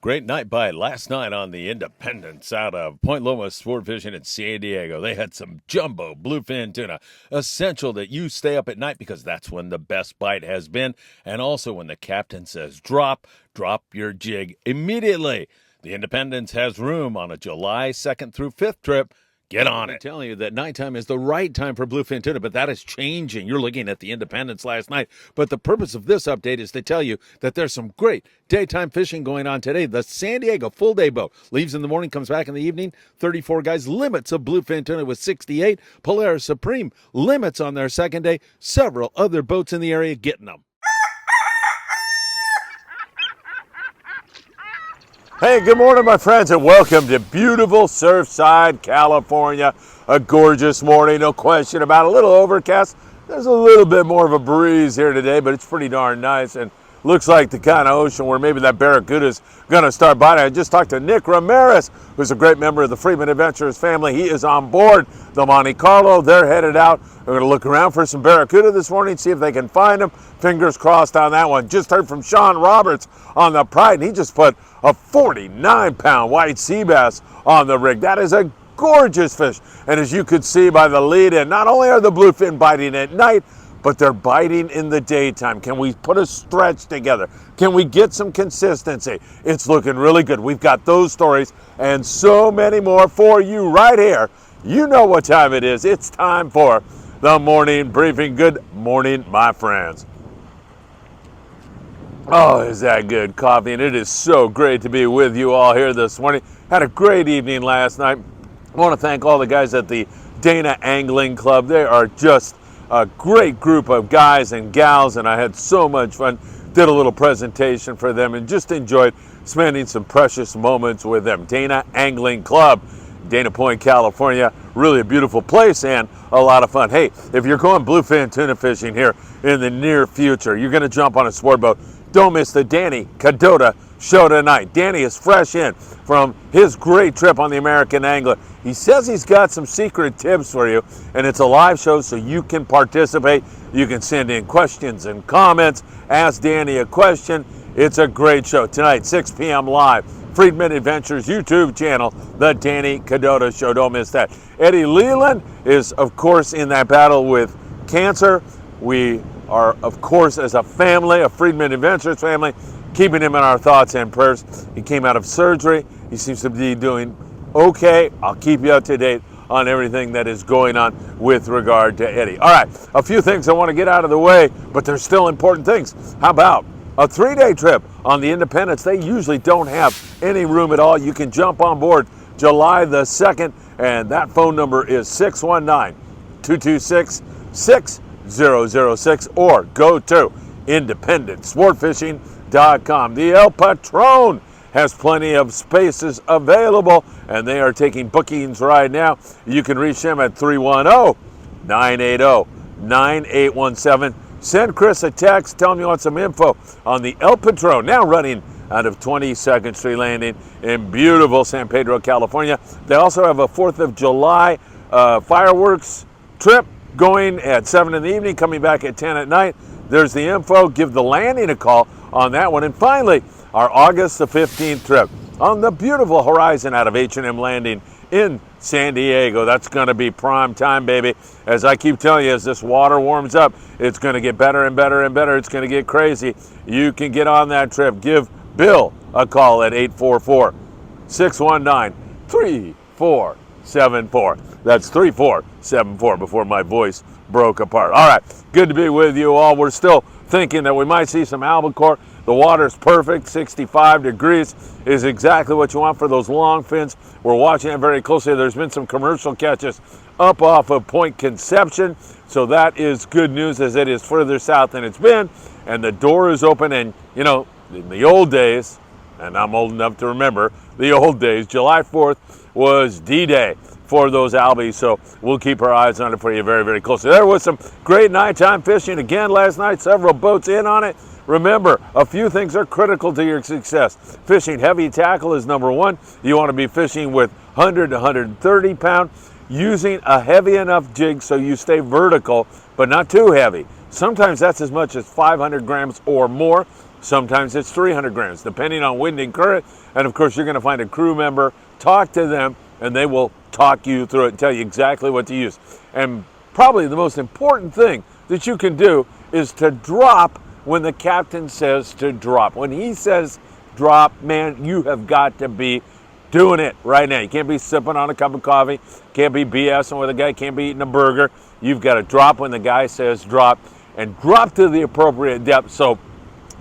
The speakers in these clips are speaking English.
Great night bite last night on the Independence out of Point Loma Sportfishing in San Diego. They had some jumbo bluefin tuna. Essential that you stay up at night because that's when the best bite has been. And also when the captain says drop your jig immediately. The Independence has room on a July 2nd through 5th trip. Get on it. I'm telling you that nighttime is the right time for bluefin tuna, but that is changing. You're looking at the Independence last night. But the purpose of this update is to tell you that there's some great daytime fishing going on today. The San Diego full day boat leaves in the morning, comes back in the evening. 34 guys, limits of bluefin tuna with 68. Polaris Supreme limits on their second day. Several other boats in the area getting them. Hey, good morning, my friends, and welcome to beautiful Surfside, California. A gorgeous morning, no question about it. A little overcast. There's a little bit more of a breeze here today, but it's pretty darn nice and looks like the kind of ocean where maybe that barracuda's going to start biting. I just talked to Nick Ramirez, who's a great member of the Friedman Adventures family. He is on board the Monte Carlo. They're headed out. We're going to look around for some barracuda this morning, see if they can find them. Fingers crossed on that one. Just heard from Sean Roberts on the Pride, and he just put a 49-pound white sea bass on the rig. That is a gorgeous fish. And as you could see by the lead-in, not only are the bluefin biting at night, but they're biting in the daytime. Can we put a stretch together? Can we get some consistency? It's looking really good. We've got those stories and so many more for you right here. You know what time it is. It's time for the morning briefing. Good morning, my friends. Oh, is that good coffee? And it is so great to be with you all here this morning. Had a great evening last night. I want to thank all the guys at the Dana Angling Club. They are just a great group of guys and gals, and I had so much fun. Did a little presentation for them and just enjoyed spending some precious moments with them. Dana Angling Club, Dana Point, California. Really a beautiful place and a lot of fun. Hey, if you're going bluefin tuna fishing here in the near future, you're going to jump on a sport boat, don't miss the Danny Cadota show tonight. Danny is fresh in from his great trip on the American Angler. He says he's got some secret tips for you, and it's a live show so you can participate. You can send in questions and comments, ask Danny a question. It's a great show tonight, 6 p.m. live. Friedman Adventures YouTube channel, The Danny Cadota Show. Don't miss that. Eddie Leland is, of course, in that battle with cancer. We are, of course, as a family, a Friedman Adventures family, keeping him in our thoughts and prayers. He came out of surgery. He seems to be doing okay. I'll keep you up to date on everything that is going on with regard to Eddie. All right, a few things I want to get out of the way, but they're still important things. How about a 3-day trip on the Independence? They usually don't have any room at all. You can jump on board July the 2nd, and that phone number is 619-226-6006, or go to independentsportfishing.com. The El Patron has plenty of spaces available, and they are taking bookings right now. You can reach them at 310-980-9817. Send Chris a text, tell him you want some info on the El Patron, now running out of 22nd Street Landing in beautiful San Pedro, California. They also have a 4th of July fireworks trip going at 7 in the evening, coming back at 10 at night. There's the info. Give the landing a call on that one. And finally, our August the 15th trip on the beautiful Horizon out of H&M Landing in San Diego. That's going to be prime time, baby. As I keep telling you, as this water warms up, it's going to get better and better and better. It's going to get crazy. You can get on that trip. Give Bill a call at 844-619-3474. That's 3474 before my voice broke apart. All right, good to be with you all. We're still thinking that we might see some albacore. The water's perfect, 65 degrees is exactly what you want for those long fins. We're watching it very closely. There's been some commercial catches up off of Point Conception, so that is good news as it is further south than it's been, and the door is open. And you know, in the old days, and I'm old enough to remember the old days, July 4th was D-Day for those albies, so we'll keep our eyes on it for you very, very closely. There was some great nighttime fishing again last night, several boats in on it. Remember, a few things are critical to your success. Fishing heavy tackle is number one. You want to be fishing with 100 to 130 pound, using a heavy enough jig so you stay vertical, but not too heavy. Sometimes that's as much as 500 grams or more. Sometimes it's 300 grams, depending on wind and current. And of course, you're going to find a crew member, talk to them, and they will talk you through it and tell you exactly what to use. And probably the most important thing that you can do is to drop when the captain says to drop. When he says drop, man, you have got to be doing it right now. You can't be sipping on a cup of coffee, can't be BSing with a guy, can't be eating a burger. You've got to drop when the guy says drop, and drop to the appropriate depth. So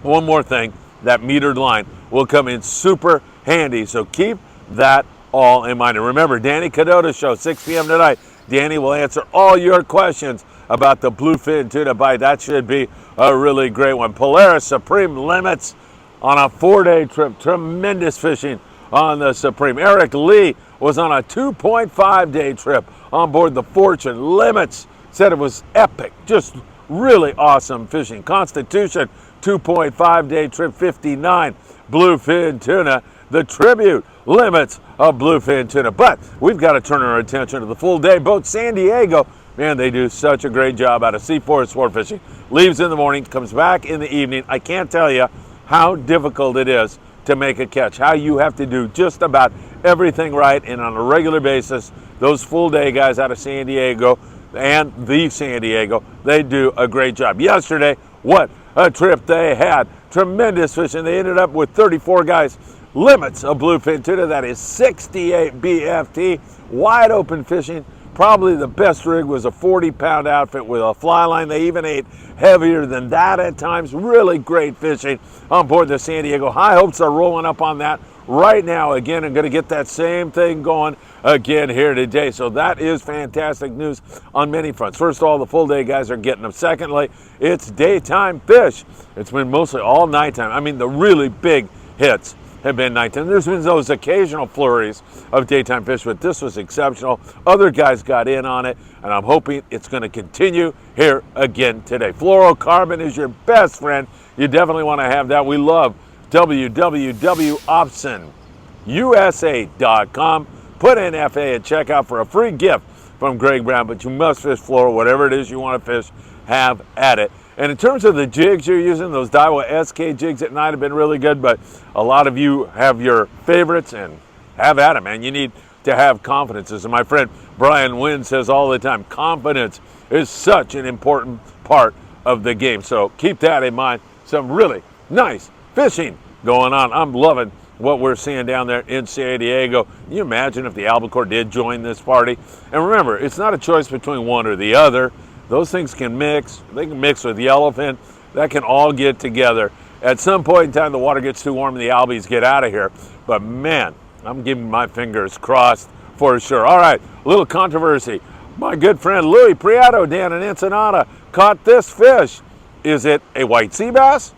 one more thing, that metered line will come in super handy. So keep that all in mind. And remember, Danny Cadota's show, 6 p.m. tonight. Danny will answer all your questions about the bluefin tuna bite. That should be a really great one. Polaris Supreme limits on a 4-day trip. Tremendous fishing on the Supreme. Eric Lee was on a 2.5-day trip on board the Fortune. Limits said it was epic. Just really awesome fishing. Constitution, 2.5-day trip, 59 bluefin tuna. The Tribute limits of bluefin tuna. But we've got to turn our attention to the full-day boat. San Diego, man, they do such a great job out of Seaforth Sport Fishing. Leaves in the morning, comes back in the evening. I can't tell you how difficult it is to make a catch, how you have to do just about everything right, and on a regular basis, those full-day guys out of San Diego and the San Diego, they do a great job. Yesterday, what a trip they had. Tremendous fishing. They ended up with 34 guys. Limits of bluefin tuna, that is 68 BFT. Wide open fishing. Probably the best rig was a 40-pound outfit with a fly line. They even ate heavier than that at times. Really great fishing on board the San Diego. High hopes are rolling up on that right now again. I'm going to get that same thing going again here today. So that is fantastic news on many fronts. First of all, the full day guys are getting them. Secondly, it's daytime fish. It's been mostly all nighttime. I mean, the really big hits have been nighttime. There's been those occasional flurries of daytime fish, but this was exceptional. Other guys got in on it, and I'm hoping it's going to continue here again today. Fluorocarbon is your best friend. You definitely want to have that. We love www.optionusa.com. Put in FA at checkout for a free gift from Greg Brown, but you must fish fluoro. Whatever it is you want to fish, have at it. And in terms of the jigs you're using, those Daiwa SK jigs at night have been really good, but a lot of you have your favorites, and have at it, man. You need to have confidence. As my friend Brian Wynn says all the time, confidence is such an important part of the game. So keep that in mind. Some really nice fishing going on. I'm loving what we're seeing down there in San Diego. Can you imagine if the albacore did join this party? And remember, it's not a choice between one or the other. Those things can mix. They can mix with yellowfin. That can all get together. At some point in time, the water gets too warm and the albies get out of here. But man, I'm giving my fingers crossed for sure. All right, a little controversy. My good friend Louis Prieto down in Ensenada caught this fish. Is it a white sea bass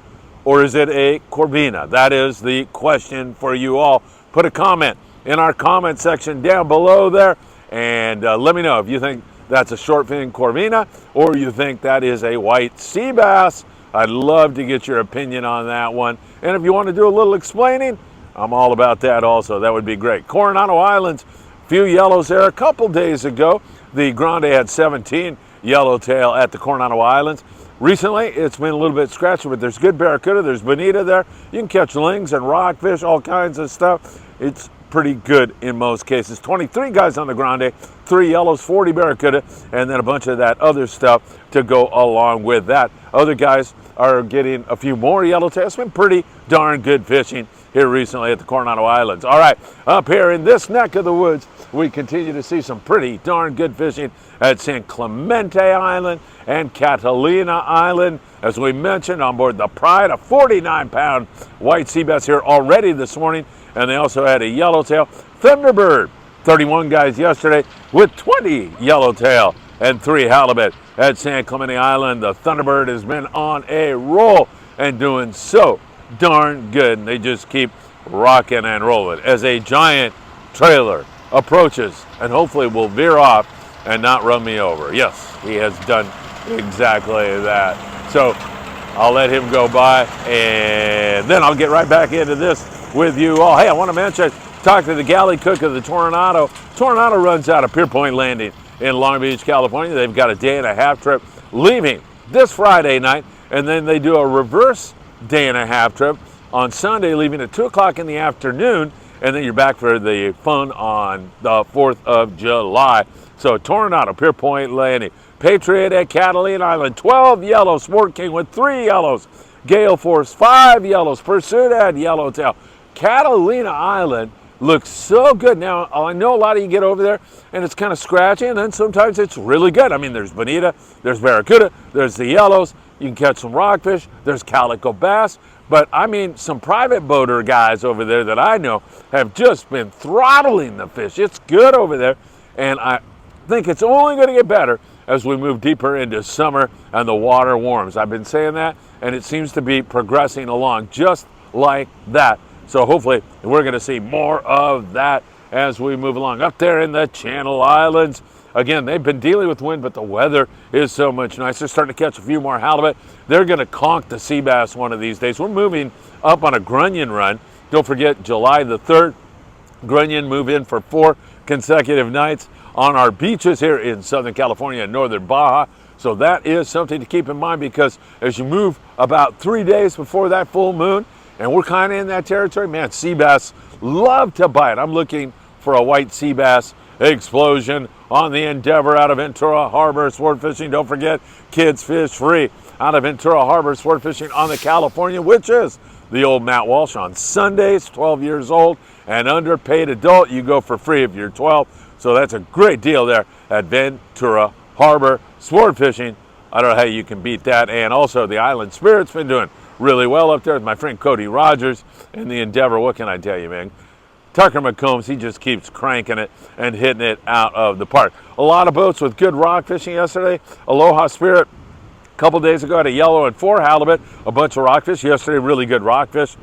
or is it a corvina? That is the question for you all. Put a comment in our comment section down below there, and let me know if you think that's a short fin corvina or you think that is a white sea bass. I'd love to get your opinion on that one. And if you want to do a little explaining, I'm all about that also. That would be great. Coronado Islands, few yellows there. A couple days ago, the Grande had 17 yellowtail at the Coronado Islands. Recently, it's been a little bit scratchy, but there's good barracuda. There's bonita there. You can catch lings and rockfish, all kinds of stuff. It's pretty good in most cases. 23 guys on the Grande, 3 yellows, 40 barracuda, and then a bunch of that other stuff to go along with that. Other guys are getting a few more yellowtail. It's been pretty darn good fishing here recently at the Coronado Islands. All right, up here in this neck of the woods, we continue to see some pretty darn good fishing at San Clemente Island and Catalina Island. As we mentioned, on board the Pride, a 49-pound white sea bass here already this morning, and they also had a yellowtail. Thunderbird, 31 guys yesterday with 20 yellowtail and 3 halibut at San Clemente Island. The Thunderbird has been on a roll and doing so darn good, and they just keep rocking and rolling as a giant trailer approaches and hopefully will veer off and not run me over. Yes, he has done exactly that. So I'll let him go by, and then I'll get right back into this with you all. Hey, I want to mention, talk to the galley cook of the Tornado. Tornado runs out of Pier Point Landing in Long Beach, California. They've got a day and a half trip leaving this Friday night, and then they do a reverse day and a half trip. On Sunday, leaving at 2 o'clock in the afternoon, and then you're back for the fun on the 4th of July. So Toronado, Pier Point Landing, Patriot at Catalina Island, 12 yellows, Sport King with 3 yellows, Gale Force 5 yellows, Pursuit at Yellowtail. Catalina Island looks so good. Now, I know a lot of you get over there and it's kind of scratchy, and then sometimes it's really good. I mean, there's bonita, there's barracuda, there's the yellows, you can catch some rockfish, there's calico bass. But I mean, some private boater guys over there that I know have just been throttling the fish. It's good over there, and I think it's only going to get better as we move deeper into summer and the water warms. I've been saying that, and it seems to be progressing along just like that. So hopefully we're going to see more of that as we move along. Up there in the Channel Islands, again, they've been dealing with wind, but the weather is so much nicer. Starting to catch a few more halibut. They're going to conk the sea bass one of these days. We're moving up on a grunion run. Don't forget, July the 3rd, grunion move in for 4 consecutive nights on our beaches here in Southern California and Northern Baja. So that is something to keep in mind, because as you move about 3 days before that full moon, and we're kind of in that territory, man, sea bass love to bite. I'm looking for a white sea bass explosion on the Endeavor out of Ventura Harbor. Sport fishing, don't forget, kids fish free out of Ventura Harbor. Sport fishing on the California, which is the old Matt Walsh on Sundays, 12 years old and under. Paid adult, you go for free if you're 12. So that's a great deal there at Ventura Harbor. Sport fishing, I don't know how you can beat that. And also the Island Spirit's been doing really well up there with my friend Cody Rogers and the Endeavor. What can I tell you, man? Tucker McCombs, he just keeps cranking it and hitting it out of the park. A lot of boats with good rock fishing yesterday. Aloha Spirit, a couple days ago, had a yellow and 4 halibut, a bunch of rockfish. Yesterday, really good rockfish.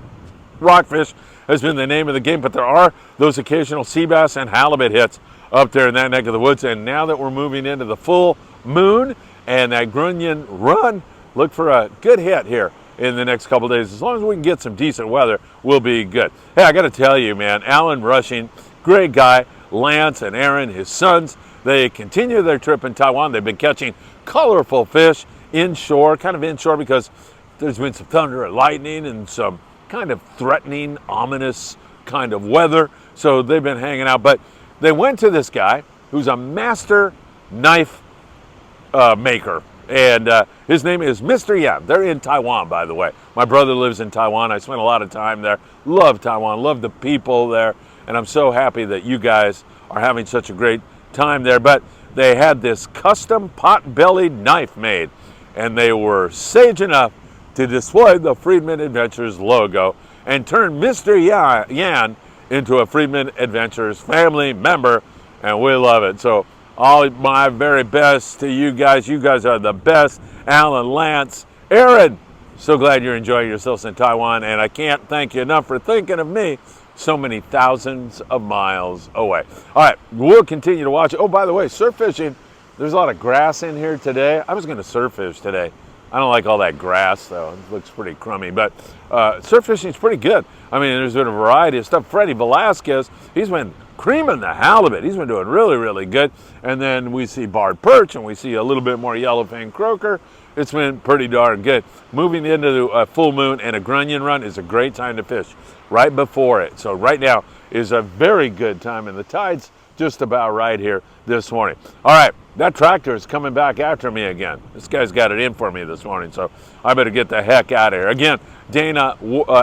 Rockfish has been the name of the game, but there are those occasional sea bass and halibut hits up there in that neck of the woods. And now that we're moving into the full moon and that grunion run, look for a good hit here in the next couple days. As long as we can get some decent weather, we'll be good. Hey, I got to tell you, man, Alan Rushing, great guy. Lance and Aaron, his sons, they continue their trip in Taiwan. They've been catching colorful fish inshore, kind of inshore, because there's been some thunder and lightning and some kind of threatening, ominous kind of weather. So they've been hanging out. But they went to this guy who's a master knife maker. And his name is Mr. Yan. They're in Taiwan, by the way. My brother lives in Taiwan. I spent a lot of time there. Love Taiwan, love the people there. And I'm so happy that you guys are having such a great time there. But they had this custom pot-bellied knife made. And they were sage enough to display the Friedman Adventures logo and turn Mr. Yan into a Friedman Adventures family member. And we love it. So all my very best to you guys. You guys are the best. Alan, Lance, Aaron, so glad you're enjoying yourselves in Taiwan. And I can't thank you enough for thinking of me so many thousands of miles away. All right, we'll continue to watch it. Oh, by the way, surf fishing, there's a lot of grass in here today. I was going to surf fish today. I don't like all that grass, though. It looks pretty crummy. But surf fishing is pretty good. I mean, there's been a variety of stuff. Freddie Velasquez, he's been creaming the halibut. He's been doing really, really good. And then we see barred perch, and we see a little bit more yellowfin croaker. It's been pretty darn good. Moving into a full moon and a grunion run is a great time to fish right before it. So right now is a very good time, and the tide's just about right here this morning. All right, that tractor is coming back after me again. This guy's got it in for me this morning, so I better get the heck out of here. Again, Dana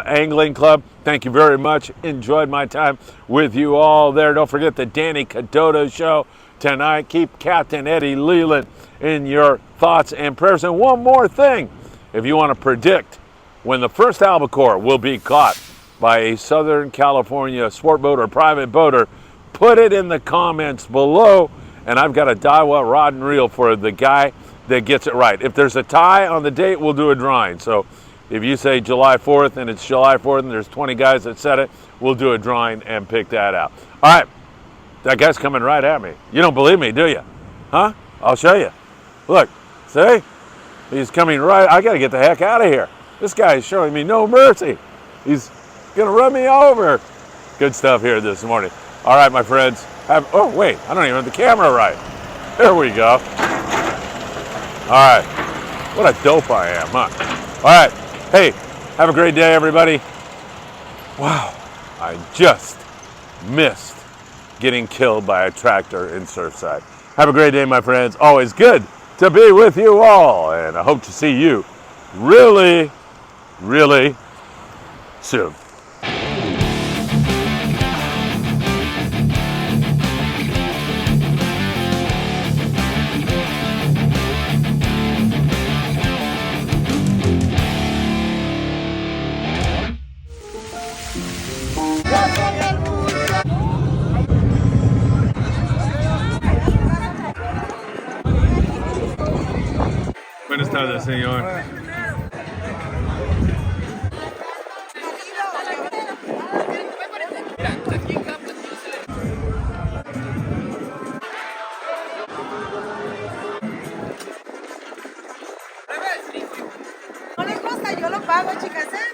Angling Club, thank you very much. Enjoyed my time with you all there. Don't forget the Danny Cadoto Show tonight. Keep Captain Eddie Leland in your thoughts and prayers. And one more thing, if you want to predict when the first albacore will be caught by a Southern California sport boat or private boater, put it in the comments below, and I've got a Daiwa rod and reel for the guy that gets it right. If there's a tie on the date, we'll do a drawing. So if you say July 4th and it's July 4th and there's 20 guys that said it, we'll do a drawing and pick that out. All right, that guy's coming right at me. You don't believe me, do you? Huh? I'll show you. Look, see? He's coming right. I got to get the heck out of here. This guy is showing me no mercy. He's going to run me over. Good stuff here this morning. All right, my friends. Oh, wait, I don't even have the camera right. There we go. All right. What a dope I am, huh? All right. Hey, Have a great day, everybody. Wow, I just missed getting killed by a tractor in Surfside. Have a great day, my friends. Always good to be with you all, and I hope to see you really, really soon. Buenas tardes, señor. No les gusta, yo lo pago, chicas, ¿eh?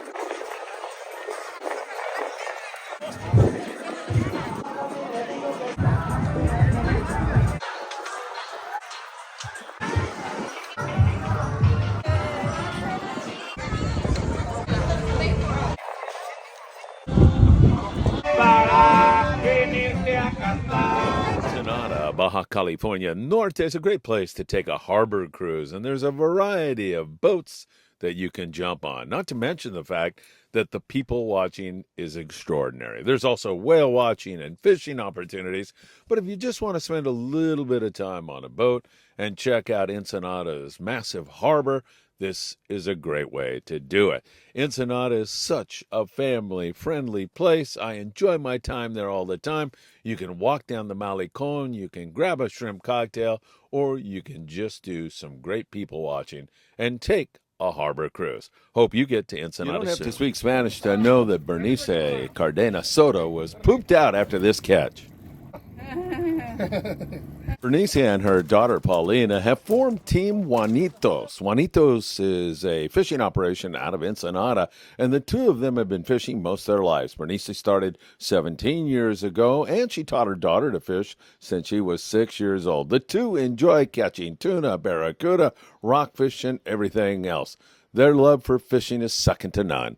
Ensenada, Baja California Norte is a great place to take a harbor cruise, and there's a variety of boats that you can jump on, not to mention the fact that the people watching is extraordinary. There's also whale watching and fishing opportunities, but if you just want to spend a little bit of time on a boat and check out Ensenada's massive harbor, this is a great way to do it. Ensenada is such a family-friendly place. I enjoy my time there all the time. You can walk down the Malecon, you can grab a shrimp cocktail, or you can just do some great people watching and take a harbor cruise. Hope you get to Ensenada. You don't have to speak Spanish to know that Bernice Cardena Soto was pooped out after this catch. Bernice and her daughter Paulina have formed Team Juanitos. Juanitos is a fishing operation out of Ensenada, and the two of them have been fishing most of their lives. Bernice started 17 years ago, and she taught her daughter to fish since she was 6 years old. The two enjoy catching tuna, barracuda, rockfish, and everything else. Their love for fishing is second to none.